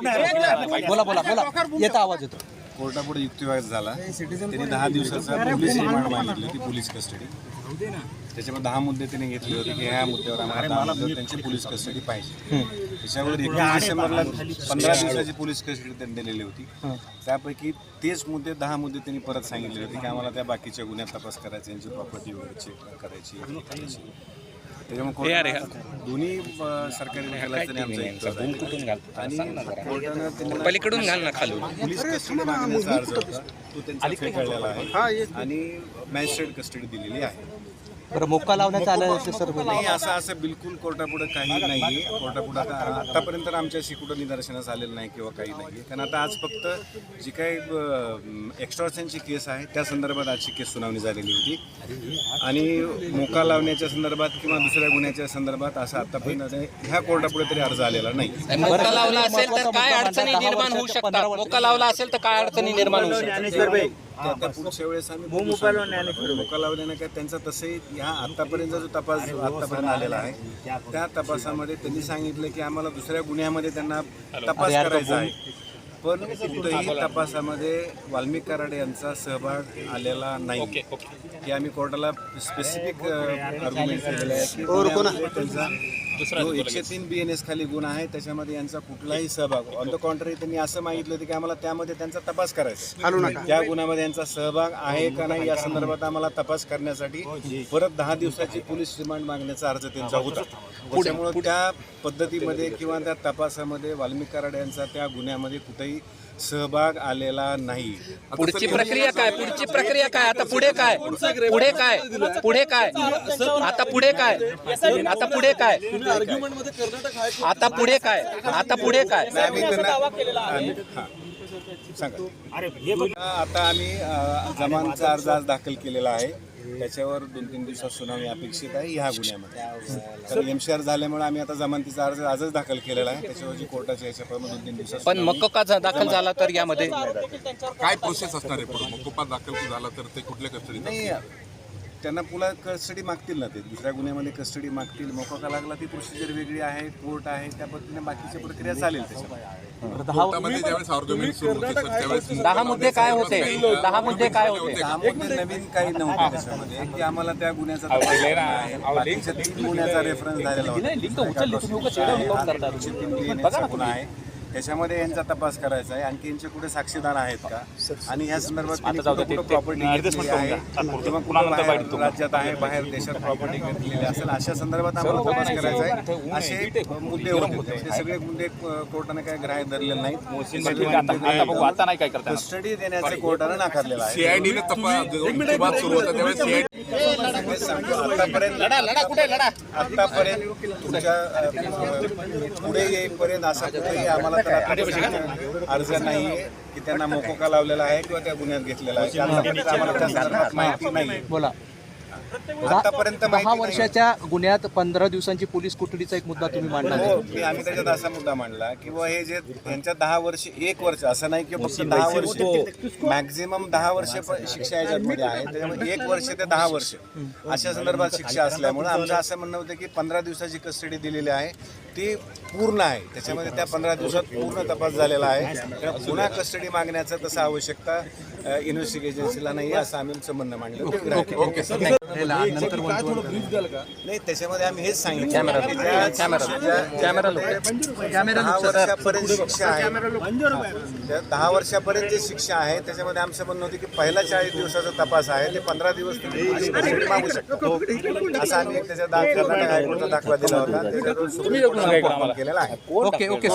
बोला बोला बोला, येता आवाज येतो. कोर्टापुढे युक्तिवाद झाला. त्यांनी 10 दिवसाचा पोलीस रिमांड मागितली होती, पोलीस कस्टडी. त्याच्यामध्ये 10 मुद्दे त्यांनी घेतले होते की ह्या मुद्द्यावर आम्हाला 10 मुद्द्यावर त्यांची पोलीस कस्टडी पाहिजे. त्याच्यावर 21 डिसेंबरला 15 दिवसाची पोलीस कस्टडी त्यांनी दिलेली होती. त्यापैकी तेच मुद्दे 10 मुद्दे त्यांनी परत सांगितले होते की आम्हाला त्या बाकीच्या गुन्ह्यात तपास करायचा, यांची प्रॉपर्टी वगैरे चेक करायची. त्याच्यामुळे दोन्ही सरकारी वकिलांनी आणि कोर्टानं त्यांना पलीकडून घाल ना खाली पोलीस कस्टडी मागण्याचा अर्ज होता तो त्यांचा फेटाळलेला आहे आणि मॅजिस्ट्रेट कस्टडी दिलेली आहे. बरं, मोक्का लावण्यात आलं सर? नाही, असं बिलकुल कोर्टापुढे काही नाही. कोर्टापुढे आतापर्यंत आमच्याशी कुठं निदर्शनास आलेलं नाही किंवा काही नाही. कारण आता आज फक्त जी काही एक्स्टॉर्शनची केस आहे त्या संदर्भात आजची केस सुनावणी झालेली होती आणि मोक्का लावण्याच्या संदर्भात किंवा दुसऱ्या गुन्ह्याच्या संदर्भात असं आतापर्यंत ह्या कोर्टापुढे तरी अर्ज आलेला नाही. मोका लावला असेल तर काय अडचणी निर्माण होऊ शकतात? मोका लावला असेल तर काय अडचणी निर्माण होऊ शकतात? आता पुढच्या वेळेस आम्ही मोका लावल्याने काय त्यांचा तसंही ह्या आतापर्यंत जो तपास आतापर्यंत आलेला आहे त्या तपासामध्ये त्यांनी सांगितलं की आम्हाला दुसऱ्या गुन्ह्यामध्ये त्यांना तपास करायचा आहे, पण कुठेही तपासामध्ये वाल्मिक कराड यांचा सहभाग आलेला नाही. की आम्ही कोर्टाला स्पेसिफिक आर्ग्युमेंट केलेलं आहे की त्यांचा जो 103 BNS खाली गुन्हा आहे त्याच्यामध्ये यांचा कुठलाही सहभाग, ऑन द कॉन्ट्ररी त्यांनी असं मागितलं होतं की आम्हाला त्यामध्ये त्यांचा तपास करायचा, त्या गुन्ह्यामध्ये यांचा सहभाग आहे का नाही या संदर्भात आम्हाला तपास करण्यासाठी परत 10 दिवसाची पोलीस रिमांड मागण्याचा अर्ज त्यांचा होता. त्याच्यामुळे त्या पद्धतीमध्ये किंवा त्या तपासामध्ये वाल्मिक कराड यांचा त्या गुन्ह्यामध्ये कुठेही सहभाग आलेला नाही. पुढची प्रक्रिया काय? पुढची प्रक्रिया काय? आता पुढे काय? पुढे काय? पुढे काय? आता पुढे काय? आता पुढे काय? आता पुढे काय? आता पुढे काय? आता आम्ही जमानतचा अर्ज आज दाखल केलेला आहे. त्याच्यावर 2-3 दिवसात सुनावणी अपेक्षित आहे ह्या गुन्ह्यामध्ये. कारण MCR झाल्यामुळे आम्ही आता जमानतीचा अर्ज आजच दाखल केलेला आहे. त्याच्यावर जी कोर्टाच्या याच्याप्रमाणे 2-3 दिवसात. पण मक्का दाखल झाला तर यामध्ये काय प्रोसेस असणार आहे? पुढे मक्का दाखल झाला तर ते कुठल्या कस्टडी? नाही, त्यांना पुन्हा कस्टडी मागतील ना, ते दुसऱ्या गुन्ह्यामध्ये कस्टडी मागतील. मोका लागला ती प्रोसिजर वेगळी आहे, कोर्ट आहे, त्या पद्धतीने बाकीची प्रक्रिया चालेल. कोर्टामध्ये ज्यावेळेस आर्ग्युमेंट सुरू होते त्यावेळेस 10 मुद्दे काय होते? 10 मुद्दे काय होते? 10 मुद्दे नवीन काही नव्हते त्याच्यामध्ये की आम्हाला त्या गुन्ह्याचा तपास आहे. बाकीच्या 3 गुन्ह्याचा रेफरन्स झालेला होता. 3 BNS गुन्हा आहे त्याच्यामध्ये यांचा तपास करायचा आहे. आणखी यांचे कुठे साक्षीदार आहेत का आणि ह्या संदर्भात प्रॉपर्टी घेतलेली आहे किंवा कुठं राज्यात आहे, बाहेर देशात प्रॉपर्टी घेतलेली असेल, अशा संदर्भात आम्हाला तपास करायचा आहे. असे मुद्दे होते. ते सगळे मुद्दे कोर्टाने काय ग्राह्य धरले नाहीत. कस्टडी देण्याचे कोर्टाने नाकारलेलं आहे. CID ने तपास सुरू होता त्यावेळेस आतापर्यंत तुमच्या पुढे येईपर्यंत असा कुठेही आम्हाला अर्ज नाहीये की त्यांना मोकोका लावलेला आहे किंवा त्या गुन्ह्यात घेतलेला आहे. आम्हाला त्या संदर्भात माहिती नाही. बोला. आतापर्यंत 10 वर्षाच्या गुन्ह्यात 15 दिवसांची पोलीस कोठडीचा एक मुद्दा तुम्ही मांडला. आम्ही त्याच्यात असा मुद्दा मांडला की हे जे यांच्या 10 वर्ष 1 वर्ष असं नाही की फक्त 10 वर्ष, मॅक्झिमम 10 वर्ष शिक्षा याच्यामध्ये आहे. त्याच्यामुळे 1 वर्ष ते 10 वर्ष अशा संदर्भात शिक्षा असल्यामुळे आमचं असं म्हणणं होतं की 15 दिवसाची कस्टडी दिलेली आहे ती पूर्ण आहे. त्याच्यामध्ये त्या 15 दिवसात पूर्ण तपास झालेला आहे. पुन्हा कस्टडी मागण्याचं तसं आवश्यकता इन्व्हेस्टिगेशन एजन्सीला नाही असं आम्ही म्हणणं मांडलं. नाही, त्याच्यामध्ये आम्ही हेच सांगितलं 10 वर्षापर्यंत शिक्षा आहे. 10 वर्षापर्यंत जी शिक्षा आहे त्याच्यामध्ये आमचं म्हणणं होतं की पहिला 40 दिवसाचा तपास आहे ते 15 दिवस तुम्ही मागू शकतो असं आम्ही एक त्याच्या कर्नाटक हायकोर्टचा दाखला दिला होता. त्याच्यातून केलेला आहे. Okay okay.